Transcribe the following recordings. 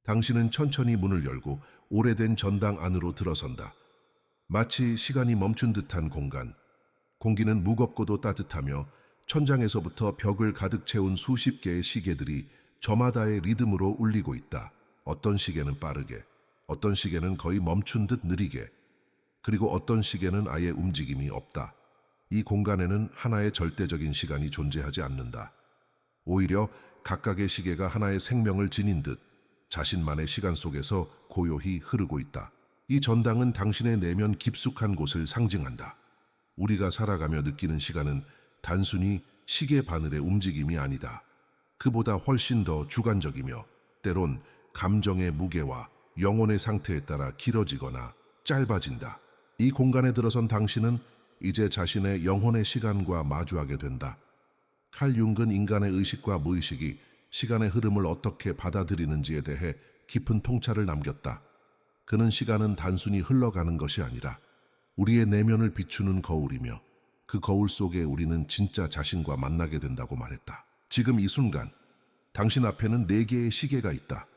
당신은 천천히 문을 열고 오래된 전당 안으로 들어선다. 마치 시간이 멈춘 듯한 공간. 공기는 무겁고도 따뜻하며 천장에서부터 벽을 가득 채운 수십 개의 시계들이 저마다의 리듬으로 울리고 있다. 어떤 시계는 빠르게, 어떤 시계는 거의 멈춘 듯 느리게, 그리고 어떤 시계는 아예 움직임이 없다. 이 공간에는 하나의 절대적인 시간이 존재하지 않는다. 오히려 각각의 시계가 하나의 생명을 지닌 듯 자신만의 시간 속에서 고요히 흐르고 있다. 이 전당은 당신의 내면 깊숙한 곳을 상징한다. 우리가 살아가며 느끼는 시간은 단순히 시계 바늘의 움직임이 아니다. 그보다 훨씬 더 주관적이며 때론 감정의 무게와 영혼의 상태에 따라 길어지거나 짧아진다. 이 공간에 들어선 당신은 이제 자신의 영혼의 시간과 마주하게 된다. 칼 융은 인간의 의식과 무의식이 시간의 흐름을 어떻게 받아들이는지에 대해 깊은 통찰을 남겼다. 그는 시간은 단순히 흘러가는 것이 아니라 우리의 내면을 비추는 거울이며 그 거울 속에 우리는 진짜 자신과 만나게 된다고 말했다. 지금 이 순간 당신 앞에는 4개의 시계가 있다.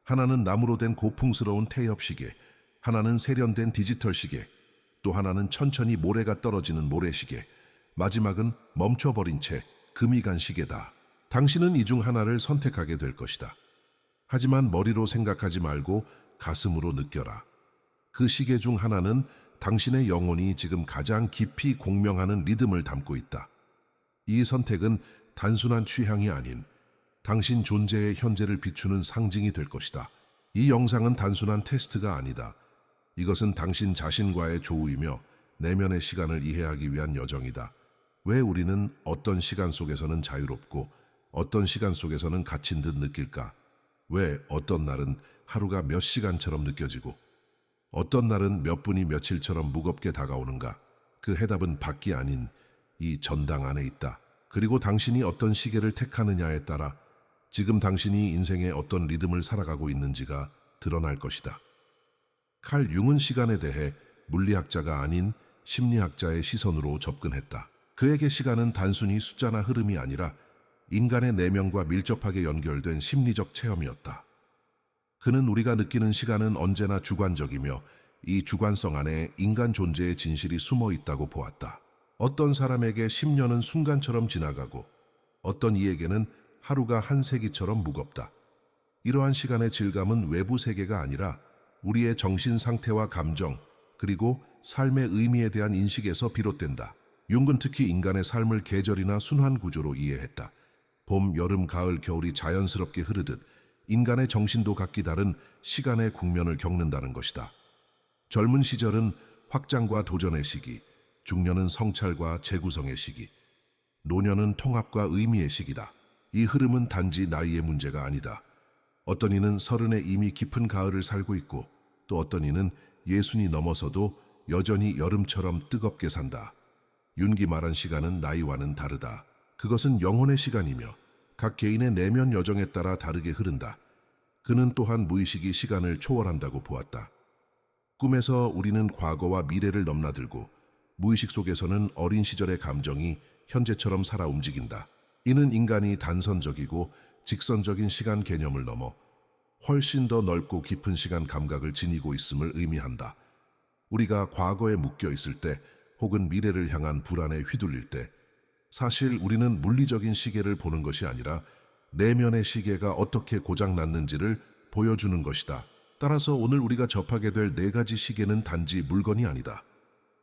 하나는 나무로 된 고풍스러운 태엽 시계, 하나는 세련된 디지털 시계, 또 하나는 천천히 모래가 떨어지는 모래시계, 마지막은 멈춰버린 채 금이 간 시계다. 당신은 이 중 하나를 선택하게 될 것이다. 하지만 머리로 생각하지 말고 가슴으로 느껴라. 그 시계 중 하나는 당신의 영혼이 지금 가장 깊이 공명하는 리듬을 담고 있다. 이 선택은 단순한 취향이 아닌 당신 존재의 현재를 비추는 상징이 될 것이다. 이 영상은 단순한 테스트가 아니다. 이것은 당신 자신과의 조우이며 내면의 시간을 이해하기 위한 여정이다. 왜 우리는 어떤 시간 속에서는 자유롭고 어떤 시간 속에서는 갇힌 듯 느낄까? 왜 어떤 날은 하루가 몇 시간처럼 느껴지고 어떤 날은 몇 분이 며칠처럼 무겁게 다가오는가? 그 해답은 밖이 아닌 이 전당 안에 있다. 그리고 당신이 어떤 시계를 택하느냐에 따라 지금 당신이 인생의 어떤 리듬을 살아가고 있는지가 드러날 것이다. 칼 융은 시간에 대해 물리학자가 아닌 심리학자의 시선으로 접근했다. 그에게 시간은 단순히 숫자나 흐름이 아니라 인간의 내면과 밀접하게 연결된 심리적 체험이었다. 그는 우리가 느끼는 시간은 언제나 주관적이며 이 주관성 안에 인간 존재의 진실이 숨어 있다고 보았다. 어떤 사람에게 10년은 순간처럼 지나가고 어떤 이에게는 하루가 한 세기처럼 무겁다. 이러한 시간의 질감은 외부 세계가 아니라 우리의 정신 상태와 감정, 그리고 삶의 의미에 대한 인식에서 비롯된다. 융은 특히 인간의 삶을 계절이나 순환 구조로 이해했다. 봄, 여름, 가을, 겨울이 자연스럽게 흐르듯 인간의 정신도 각기 다른 시간의 국면을 겪는다는 것이다. 젊은 시절은 확장과 도전의 시기, 중년은 성찰과 재구성의 시기, 노년은 통합과 의미의 시기다. 이 흐름은 단지 나이의 문제가 아니다. 어떤 이는 30에 이미 깊은 가을을 살고 있고 또 어떤 이는 60이 넘어서도 여전히 여름처럼 뜨겁게 산다. 융이 말한 시간은 나이와는 다르다. 그것은 영혼의 시간이며 각 개인의 내면 여정에 따라 다르게 흐른다. 그는 또한 무의식이 시간을 초월한다고 보았다. 꿈에서 우리는 과거와 미래를 넘나들고 무의식 속에서는 어린 시절의 감정이 현재처럼 살아 움직인다. 이는 인간이 단선적이고 직선적인 시간 개념을 넘어 훨씬 더 넓고 깊은 시간 감각을 지니고 있음을 의미한다. 우리가 과거에 묶여 있을 때 혹은 미래를 향한 불안에 휘둘릴 때 사실 우리는 물리적인 시계를 보는 것이 아니라 내면의 시계가 어떻게 고장났는지를 보여주는 것이다. 따라서 오늘 우리가 접하게 될 4가지 시계는 단지 물건이 아니다.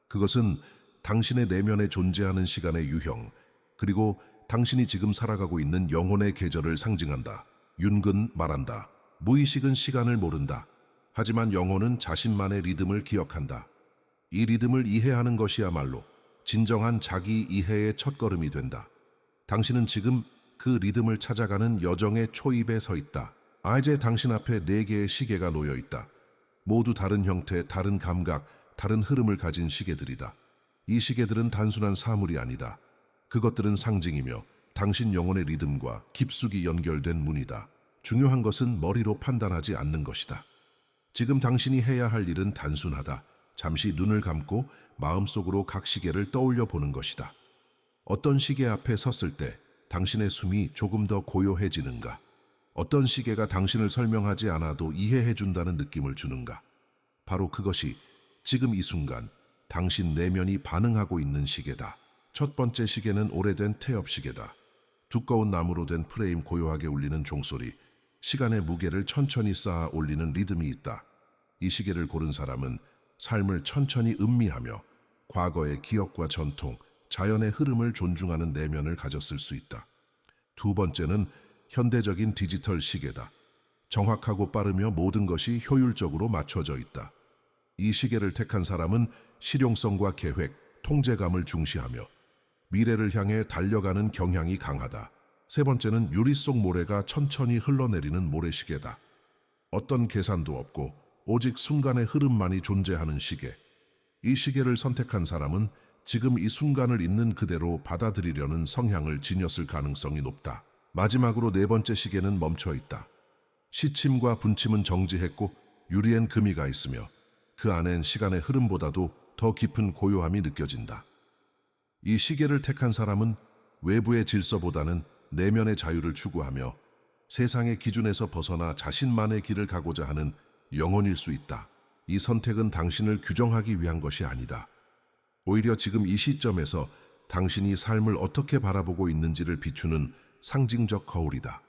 그것은 당신의 내면에 존재하는 시간의 유형, 그리고 당신이 지금 살아가고 있는 영혼의 계절을 상징한다. 융은 말한다. 무의식은 시간을 모른다. 하지만 영혼은 자신만의 리듬을 기억한다. 이 리듬을 이해하는 것이야말로 진정한 자기 이해의 첫걸음이 된다. 당신은 지금 그 리듬을 찾아가는 여정의 초입에 서 있다. 이제 당신 앞에 4개의 시계가 놓여 있다. 모두 다른 형태, 다른 감각, 다른 흐름을 가진 시계들이다. 이 시계들은 단순한 사물이 아니다. 그것들은 상징이며 당신 영혼의 리듬과 깊숙이 연결된 문이다. 중요한 것은 머리로 판단하지 않는 것이다. 지금 당신이 해야 할 일은 단순하다. 잠시 눈을 감고 마음속으로 각 시계를 떠올려 보는 것이다. 어떤 시계 앞에 섰을 때 당신의 숨이 조금 더 고요해지는가? 어떤 시계가 당신을 설명하지 않아도 이해해준다는 느낌을 주는가? 바로 그것이 지금 이 순간 당신 내면이 반응하고 있는 시계다. 첫 번째 시계는 오래된 태엽 시계다. 두꺼운 나무로 된 프레임, 고요하게 울리는 종소리, 시간의 무게를 천천히 쌓아 올리는 리듬이 있다. 이 시계를 고른 사람은 삶을 천천히 음미하며 과거의 기억과 전통, 자연의 흐름을 존중하는 내면을 가졌을 수 있다. 두 번째는 현대적인 디지털 시계다. 정확하고 빠르며 모든 것이 효율적으로 맞춰져 있다. 이 시계를 택한 사람은 실용성과 계획, 통제감을 중시하며 미래를 향해 달려가는 경향이 강하다. 세 번째는 유리 속 모래가 천천히 흘러내리는 모래시계다. 어떤 계산도 없고 오직 순간의 흐름만이 존재하는 시계. 이 시계를 선택한 사람은 지금 이 순간을 있는 그대로 받아들이려는 성향을 지녔을 가능성이 높다. 마지막으로 네 번째 시계는 멈춰 있다. 시침과 분침은 정지했고 유리엔 금이가 있으며 그 안엔 시간의 흐름보다도 더 깊은 고요함이 느껴진다. 이 시계를 택한 사람은 외부의 질서보다는 내면의 자유를 추구하며 세상의 기준에서 벗어나 자신만의 길을 가고자 하는 영혼일 수 있다. 이 선택은 당신을 규정하기 위한 것이 아니다. 오히려 지금 이 시점에서 당신이 삶을 어떻게 바라보고 있는지를 비추는 상징적 거울이다.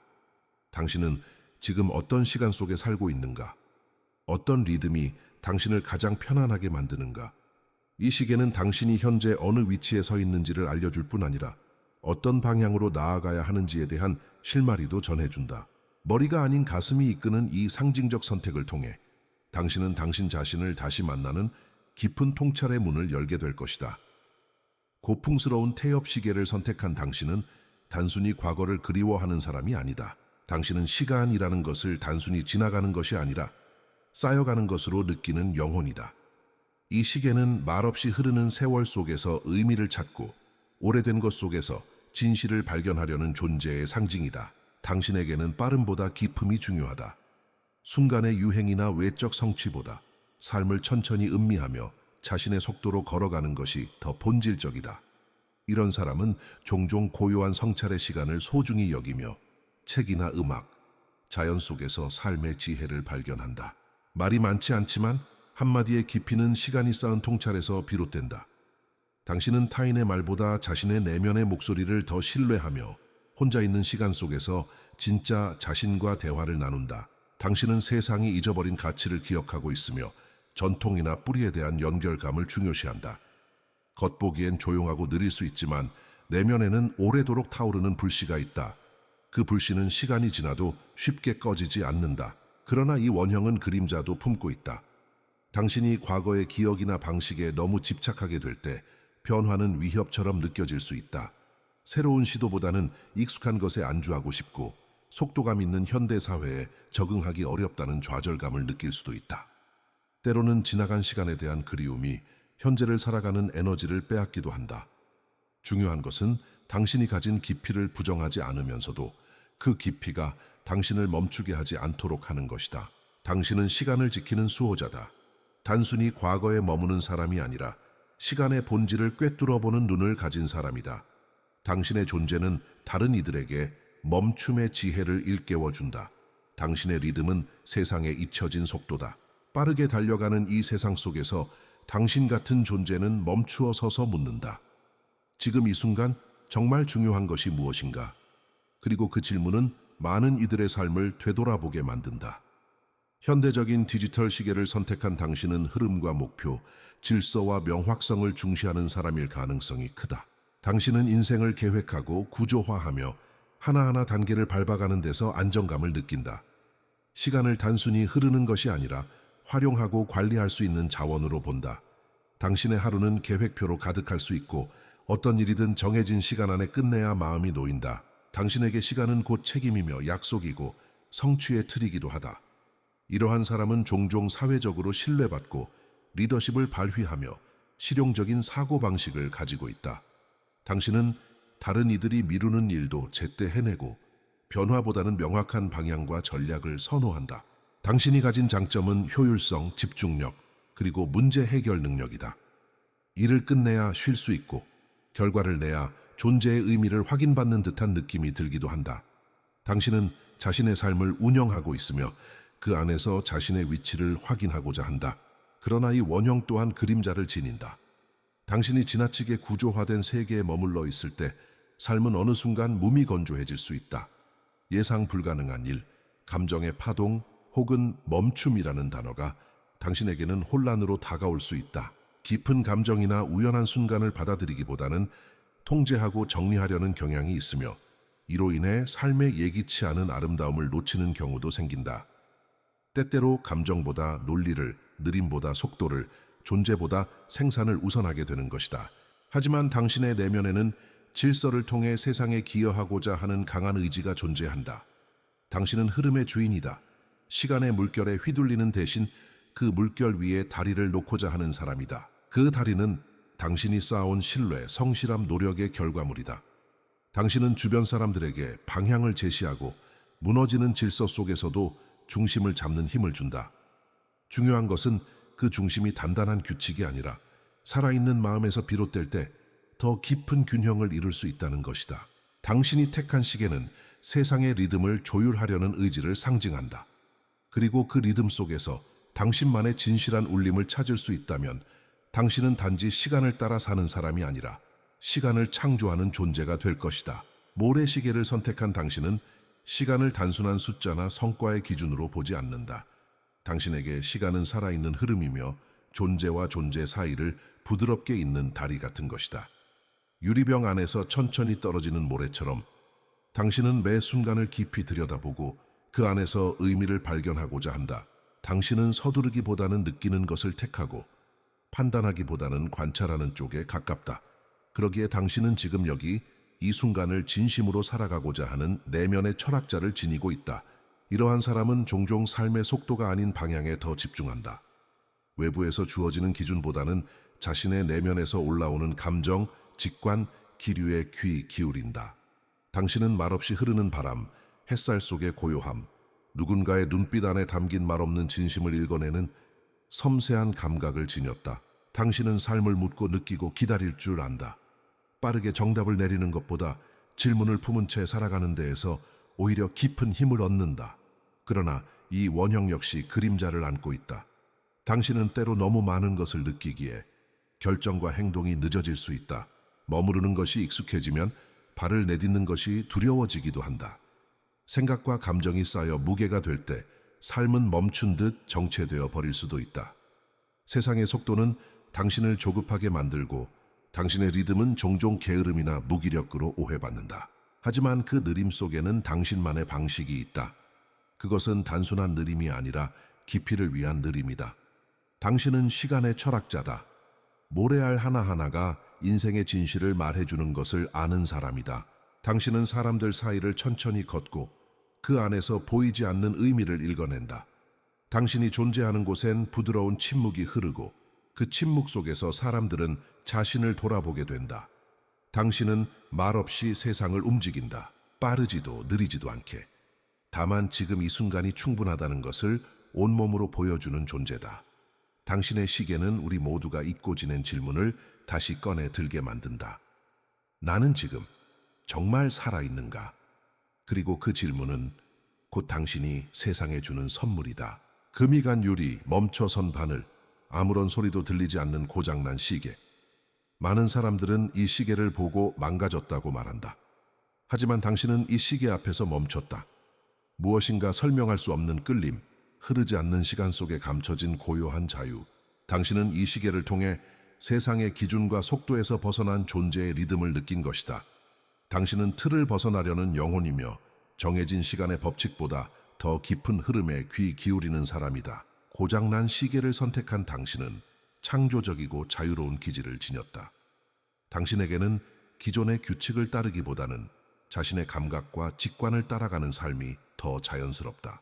당신은 지금 어떤 시간 속에 살고 있는가? 어떤 리듬이 당신을 가장 편안하게 만드는가? 이 시계는 당신이 현재 어느 위치에 서 있는지를 알려줄 뿐 아니라 어떤 방향으로 나아가야 하는지에 대한 실마리도 전해준다. 머리가 아닌 가슴이 이끄는 이 상징적 선택을 통해 당신은 당신 자신을 다시 만나는 깊은 통찰의 문을 열게 될 것이다. 고풍스러운 태엽 시계를 선택한 당신은 단순히 과거를 그리워하는 사람이 아니다. 당신은 시간이라는 것을 단순히 지나가는 것이 아니라 쌓여가는 것으로 느끼는 영혼이다. 이 시계는 말없이 흐르는 세월 속에서 의미를 찾고 오래된 것 속에서 진실을 발견하려는 존재의 상징이다. 당신에게는 빠름보다 깊음이 중요하다. 순간의 유행이나 외적 성취보다 삶을 천천히 음미하며 자신의 속도로 걸어가는 것이 더 본질적이다. 이런 사람은 종종 고요한 성찰의 시간을 소중히 여기며 책이나 음악, 자연 속에서 삶의 지혜를 발견한다. 말이 많지 않지만 한마디의 깊이는 시간이 쌓은 통찰에서 비롯된다. 당신은 타인의 말보다 자신의 내면의 목소리를 더 신뢰하며 혼자 있는 시간 속에서 진짜 자신과 대화를 나눈다. 당신은 세상이 잊어버린 가치를 기억하고 있으며 전통이나 뿌리에 대한 연결감을 중요시한다. 겉보기엔 조용하고 느릴 수 있지만 내면에는 오래도록 타오르는 불씨가 있다. 그 불씨는 시간이 지나도 쉽게 꺼지지 않는다. 그러나 이 원형은 그림자도 품고 있다. 당신이 과거의 기억이나 방식에 너무 집착하게 될 때 변화는 위협처럼 느껴질 수 있다. 새로운 시도보다는 익숙한 것에 안주하고 싶고 속도감 있는 현대 사회에 적응하기 어렵다는 좌절감을 느낄 수도 있다. 때로는 지나간 시간에 대한 그리움이 현재를 살아가는 에너지를 빼앗기도 한다. 중요한 것은 당신이 가진 깊이를 부정하지 않으면서도 그 깊이가 당신을 멈추게 하지 않도록 하는 것이다. 당신은 시간을 지키는 수호자다. 단순히 과거에 머무는 사람이 아니라 시간의 본질을 꿰뚫어보는 눈을 가진 사람이다. 당신의 존재는 다른 이들에게 멈춤의 지혜를 일깨워준다. 당신의 리듬은 세상에 잊혀진 속도다. 빠르게 달려가는 이 세상 속에서 당신 같은 존재는 멈추어 서서 묻는다. 지금 이 순간 정말 중요한 것이 무엇인가? 그리고 그 질문은 많은 이들의 삶을 되돌아보게 만든다. 현대적인 디지털 시계를 선택한 당신은 흐름과 목표, 질서와 명확성을 중시하는 사람일 가능성이 크다. 당신은 인생을 계획하고 구조화하며 하나하나 단계를 밟아가는 데서 안정감을 느낀다. 시간을 단순히 흐르는 것이 아니라 활용하고 관리할 수 있는 자원으로 본다. 당신의 하루는 계획표로 가득할 수 있고 어떤 일이든 정해진 시간 안에 끝내야 마음이 놓인다. 당신에게 시간은 곧 책임이며 약속이고 성취의 틀이기도 하다. 이러한 사람은 종종 사회적으로 신뢰받고 리더십을 발휘하며 실용적인 사고방식을 가지고 있다. 당신은 다른 이들이 미루는 일도 제때 해내고 변화보다는 명확한 방향과 전략을 선호한다. 당신이 가진 장점은 효율성, 집중력, 그리고 문제 해결 능력이다. 일을 끝내야 쉴 수 있고 결과를 내야 존재의 의미를 확인받는 듯한 느낌이 들기도 한다. 당신은 자신의 삶을 운영하고 있으며 그 안에서 자신의 위치를 확인하고자 한다. 그러나 이 원형 또한 그림자를 지닌다. 당신이 지나치게 구조화된 세계에 머물러 있을 때 삶은 어느 순간 무미건조해질 수 있다. 예상 불가능한 일, 감정의 파동 혹은 멈춤이라는 단어가 당신에게는 혼란으로 다가올 수 있다. 깊은 감정이나 우연한 순간을 받아들이기보다는 통제하고 정리하려는 경향이 있으며 이로 인해 삶의 예기치 않은 아름다움을 놓치는 경우도 생긴다. 때때로 감정보다 논리를, 느림보다 속도를, 존재보다 생산을 우선하게 되는 것이다. 하지만 당신의 내면에는 질서를 통해 세상에 기여하고자 하는 강한 의지가 존재한다. 당신은 흐름의 주인이다. 시간의 물결에 휘둘리는 대신 그 물결 위에 다리를 놓고자 하는 사람이다. 그 다리는 당신이 쌓아온 신뢰, 성실함, 노력의 결과물이다. 당신은 주변 사람들에게 방향을 제시하고 무너지는 질서 속에서도 중심을 잡는 힘을 준다. 중요한 것은 그 중심이 단단한 규칙이 아니라 살아있는 마음에서 비롯될 때 더 깊은 균형을 이룰 수 있다는 것이다. 당신이 택한 시계는 세상의 리듬을 조율하려는 의지를 상징한다. 그리고 그 리듬 속에서 당신만의 진실한 울림을 찾을 수 있다면 당신은 단지 시간을 따라 사는 사람이 아니라 시간을 창조하는 존재가 될 것이다. 모래시계를 선택한 당신은 시간을 단순한 숫자나 성과의 기준으로 보지 않는다. 당신에게 시간은 살아있는 흐름이며 존재와 존재 사이를 부드럽게 잇는 다리 같은 것이다. 유리병 안에서 천천히 떨어지는 모래처럼 당신은 매 순간을 깊이 들여다보고 그 안에서 의미를 발견하고자 한다. 당신은 서두르기보다는 느끼는 것을 택하고 판단하기보다는 관찰하는 쪽에 가깝다. 그러기에 당신은 지금 여기 이 순간을 진심으로 살아가고자 하는 내면의 철학자를 지니고 있다. 이러한 사람은 종종 삶의 속도가 아닌 방향에 더 집중한다. 외부에서 주어지는 기준보다는 자신의 내면에서 올라오는 감정, 직관, 기류에 귀 기울인다. 당신은 말없이 흐르는 바람, 햇살 속의 고요함, 누군가의 눈빛 안에 담긴 말없는 진심을 읽어내는 섬세한 감각을 지녔다. 당신은 삶을 묻고 느끼고 기다릴 줄 안다. 빠르게 정답을 내리는 것보다 질문을 품은 채 살아가는 데에서 오히려 깊은 힘을 얻는다. 그러나 이 원형 역시 그림자를 안고 있다. 당신은 때로 너무 많은 것을 느끼기에 결정과 행동이 늦어질 수 있다. 머무르는 것이 익숙해지면 발을 내딛는 것이 두려워지기도 한다. 생각과 감정이 쌓여 무게가 될 때 삶은 멈춘 듯 정체되어 버릴 수도 있다. 세상의 속도는 당신을 조급하게 만들고 당신의 리듬은 종종 게으름이나 무기력으로 오해받는다. 하지만 그 느림 속에는 당신만의 방식이 있다. 그것은 단순한 느림이 아니라 깊이를 위한 느림이다. 당신은 시간의 철학자다. 모래알 하나하나가 인생의 진실을 말해주는 것을 아는 사람이다. 당신은 사람들 사이를 천천히 걷고 그 안에서 보이지 않는 의미를 읽어낸다. 당신이 존재하는 곳엔 부드러운 침묵이 흐르고 그 침묵 속에서 사람들은 자신을 돌아보게 된다. 당신은 말없이 세상을 움직인다. 빠르지도 느리지도 않게. 다만 지금 이 순간이 충분하다는 것을 온몸으로 보여주는 존재다. 당신의 시계는 우리 모두가 잊고 지낸 질문을 다시 꺼내 들게 만든다. 나는 지금 정말 살아있는가? 그리고 그 질문은 곧 당신이 세상에 주는 선물이다. 금이 간 유리, 멈춰선 바늘, 아무런 소리도 들리지 않는 고장난 시계. 많은 사람들은 이 시계를 보고 망가졌다고 말한다. 하지만 당신은 이 시계 앞에서 멈췄다. 무엇인가 설명할 수 없는 끌림, 흐르지 않는 시간 속에 감춰진 고요한 자유. 당신은 이 시계를 통해 세상의 기준과 속도에서 벗어난 존재의 리듬을 느낀 것이다. 당신은 틀을 벗어나려는 영혼이며 정해진 시간의 법칙보다 더 깊은 흐름에 귀 기울이는 사람이다. 고장난 시계를 선택한 당신은 창조적이고 자유로운 기질을 지녔다. 당신에게는 기존의 규칙을 따르기보다는 자신의 감각과 직관을 따라가는 삶이 더 자연스럽다.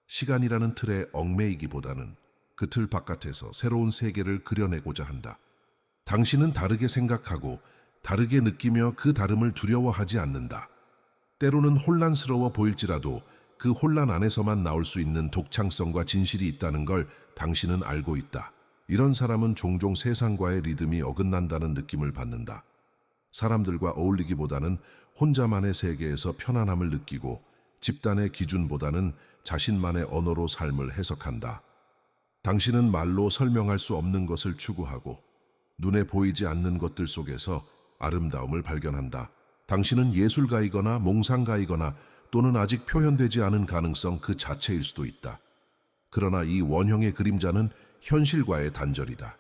시간이라는 틀에 얽매이기보다는 그 틀 바깥에서 새로운 세계를 그려내고자 한다. 당신은 다르게 생각하고 다르게 느끼며 그 다름을 두려워하지 않는다. 때로는 혼란스러워 보일지라도 그 혼란 안에서만 나올 수 있는 독창성과 진실이 있다는 걸 당신은 알고 있다. 이런 사람은 종종 세상과의 리듬이 어긋난다는 느낌을 받는다. 사람들과 어울리기보다는 혼자만의 세계에서 편안함을 느끼고 집단의 기준보다는 자신만의 언어로 삶을 해석한다. 당신은 말로 설명할 수 없는 것을 추구하고 눈에 보이지 않는 것들 속에서 아름다움을 발견한다. 당신은 예술가이거나 몽상가이거나 또는 아직 표현되지 않은 가능성 그 자체일 수도 있다. 그러나 이 원형의 그림자는 현실과의 단절이다.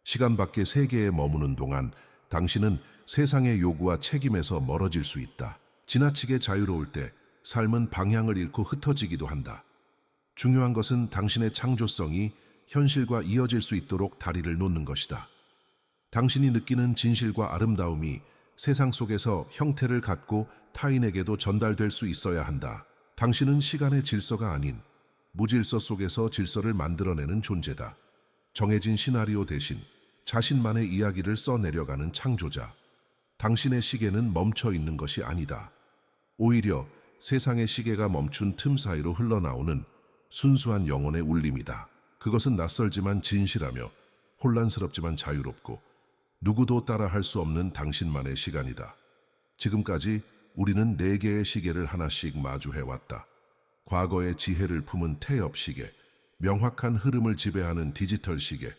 시간 밖의 세계에 머무는 동안 당신은 세상의 요구와 책임에서 멀어질 수 있다. 지나치게 자유로울 때 삶은 방향을 잃고 흩어지기도 한다. 중요한 것은 당신의 창조성이 현실과 이어질 수 있도록 다리를 놓는 것이다. 당신이 느끼는 진실과 아름다움이 세상 속에서 형태를 갖고 타인에게도 전달될 수 있어야 한다. 당신은 시간의 질서가 아닌 무질서 속에서 질서를 만들어내는 존재다. 정해진 시나리오 대신 자신만의 이야기를 써내려가는 창조자. 당신의 시계는 멈춰 있는 것이 아니다. 오히려 세상의 시계가 멈춘 틈 사이로 흘러나오는 순수한 영혼의 울림이다. 그것은 낯설지만 진실하며 혼란스럽지만 자유롭고 누구도 따라할 수 없는 당신만의 시간이다. 지금까지 우리는 4개의 시계를 하나씩 마주해왔다. 과거의 지혜를 품은 태엽 시계, 명확한 흐름을 지배하는 디지털 시계,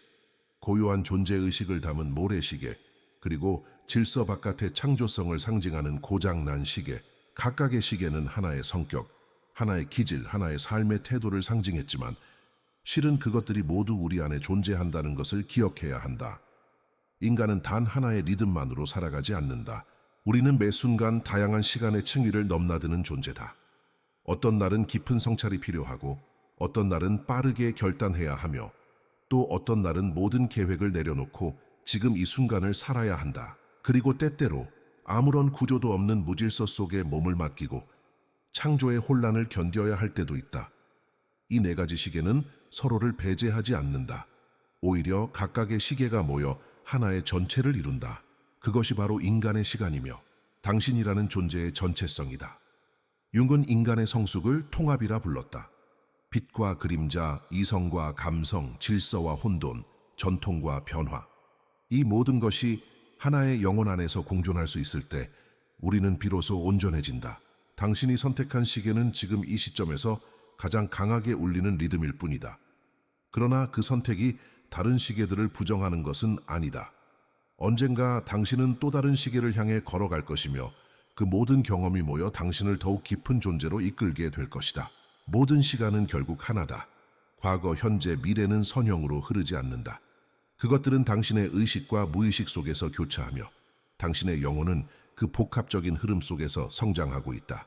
고요한 존재의식을 담은 모래시계, 그리고 질서 바깥의 창조성을 상징하는 고장난 시계. 각각의 시계는 하나의 성격, 하나의 기질, 하나의 삶의 태도를 상징했지만 실은 그것들이 모두 우리 안에 존재한다는 것을 기억해야 한다. 인간은 단 하나의 리듬만으로 살아가지 않는다. 우리는 매 순간 다양한 시간의 층위를 넘나드는 존재다. 어떤 날은 깊은 성찰이 필요하고 어떤 날은 빠르게 결단해야 하며 또 어떤 날은 모든 계획을 내려놓고 지금 이 순간을 살아야 한다. 그리고 때때로 아무런 구조도 없는 무질서 속에 몸을 맡기고 창조의 혼란을 견뎌야 할 때도 있다. 이 4가지 시계는 서로를 배제하지 않는다. 오히려 각각의 시계가 모여 하나의 전체를 이룬다. 그것이 바로 인간의 시간이며 당신이라는 존재의 전체성이다. 융은 인간의 성숙을 통합이라 불렀다. 빛과 그림자, 이성과 감성, 질서와 혼돈, 전통과 변화. 이 모든 것이 하나의 영혼 안에서 공존할 수 있을 때 우리는 비로소 온전해진다. 당신이 선택한 시계는 지금 이 시점에서 가장 강하게 울리는 리듬일 뿐이다. 그러나 그 선택이 다른 시계들을 부정하는 것은 아니다. 언젠가 당신은 또 다른 시계를 향해 걸어갈 것이며 그 모든 경험이 모여 당신을 더욱 깊은 존재로 이끌게 될 것이다. 모든 시간은 결국 하나다. 과거, 현재, 미래는 선형으로 흐르지 않는다. 그것들은 당신의 의식과 무의식 속에서 교차하며 당신의 영혼은 그 복합적인 흐름 속에서 성장하고 있다.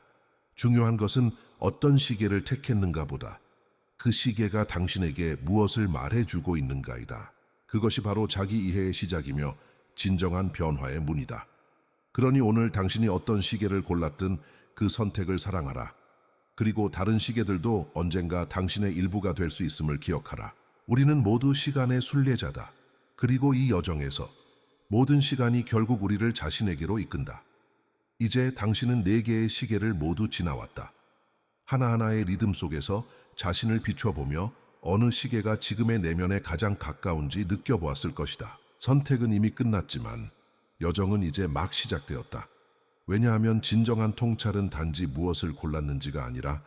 중요한 것은 어떤 시계를 택했는가 보다 그 시계가 당신에게 무엇을 말해주고 있는가이다. 그것이 바로 자기 이해의 시작이며 진정한 변화의 문이다. 그러니 오늘 당신이 어떤 시계를 골랐든 그 선택을 사랑하라. 그리고 다른 시계들도 언젠가 당신의 일부가 될 수 있음을 기억하라. 우리는 모두 시간의 순례자다. 그리고 이 여정에서 모든 시간이 결국 우리를 자신에게로 이끈다. 이제 당신은 4개의 시계를 모두 지나왔다. 하나하나의 리듬 속에서 자신을 비춰보며 어느 시계가 지금의 내면에 가장 가까운지 느껴보았을 것이다. 선택은 이미 끝났지만 여정은 이제 막 시작되었다. 왜냐하면 진정한 통찰은 단지 무엇을 골랐는지가 아니라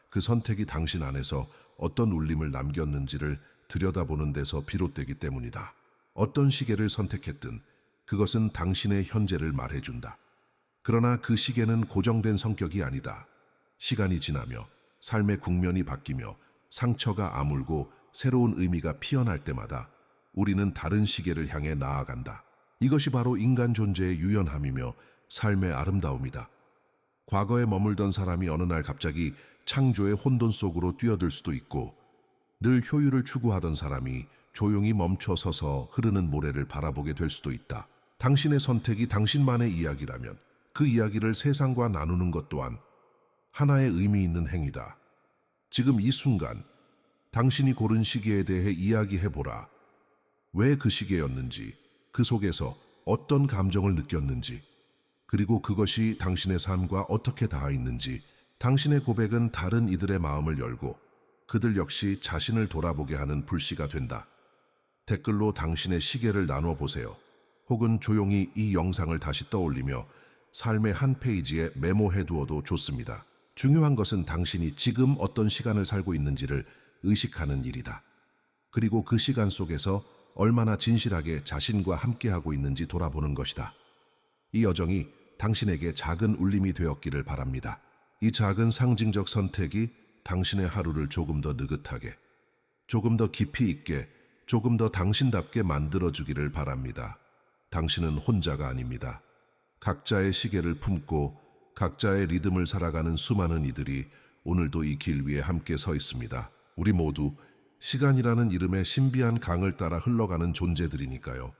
그 선택이 당신 안에서 어떤 울림을 남겼는지를 들여다보는 데서 비롯되기 때문이다. 어떤 시계를 선택했든 그것은 당신의 현재를 말해준다. 그러나 그 시계는 고정된 성격이 아니다. 시간이 지나며 삶의 국면이 바뀌며 상처가 아물고 새로운 의미가 피어날 때마다 우리는 다른 시계를 향해 나아간다. 이것이 바로 인간 존재의 유연함이며 삶의 아름다움이다. 과거에 머물던 사람이 어느 날 갑자기 창조의 혼돈 속으로 뛰어들 수도 있고 늘 효율을 추구하던 사람이 조용히 멈춰 서서 흐르는 모래를 바라보게 될 수도 있다. 당신의 선택이 당신만의 이야기라면 그 이야기를 세상과 나누는 것 또한 하나의 의미 있는 행위다. 지금 이 순간 당신이 고른 시계에 대해 이야기해보라. 왜 그 시계였는지, 그 속에서 어떤 감정을 느꼈는지, 그리고 그것이 당신의 삶과 어떻게 닿아 있는지. 당신의 고백은 다른 이들의 마음을 열고 그들 역시 자신을 돌아보게 하는 불씨가 된다. 댓글로 당신의 시계를 나눠 보세요. 혹은 조용히 이 영상을 다시 떠올리며 삶의 한 페이지에 메모해 두어도 좋습니다. 중요한 것은 당신이 지금 어떤 시간을 살고 있는지를 의식하는 일이다. 그리고 그 시간 속에서 얼마나 진실하게 자신과 함께하고 있는지 돌아보는 것이다. 이 여정이 당신에게 작은 울림이 되었기를 바랍니다. 이 작은 상징적 선택이 당신의 하루를 조금 더 느긋하게, 조금 더 깊이 있게, 조금 더 당신답게 만들어주기를 바랍니다. 당신은 혼자가 아닙니다. 각자의 시계를 품고 각자의 리듬을 살아가는 수많은 이들이 오늘도 이 길 위에 함께 서 있습니다. 우리 모두 시간이라는 이름의 신비한 강을 따라 흘러가는 존재들이니까요.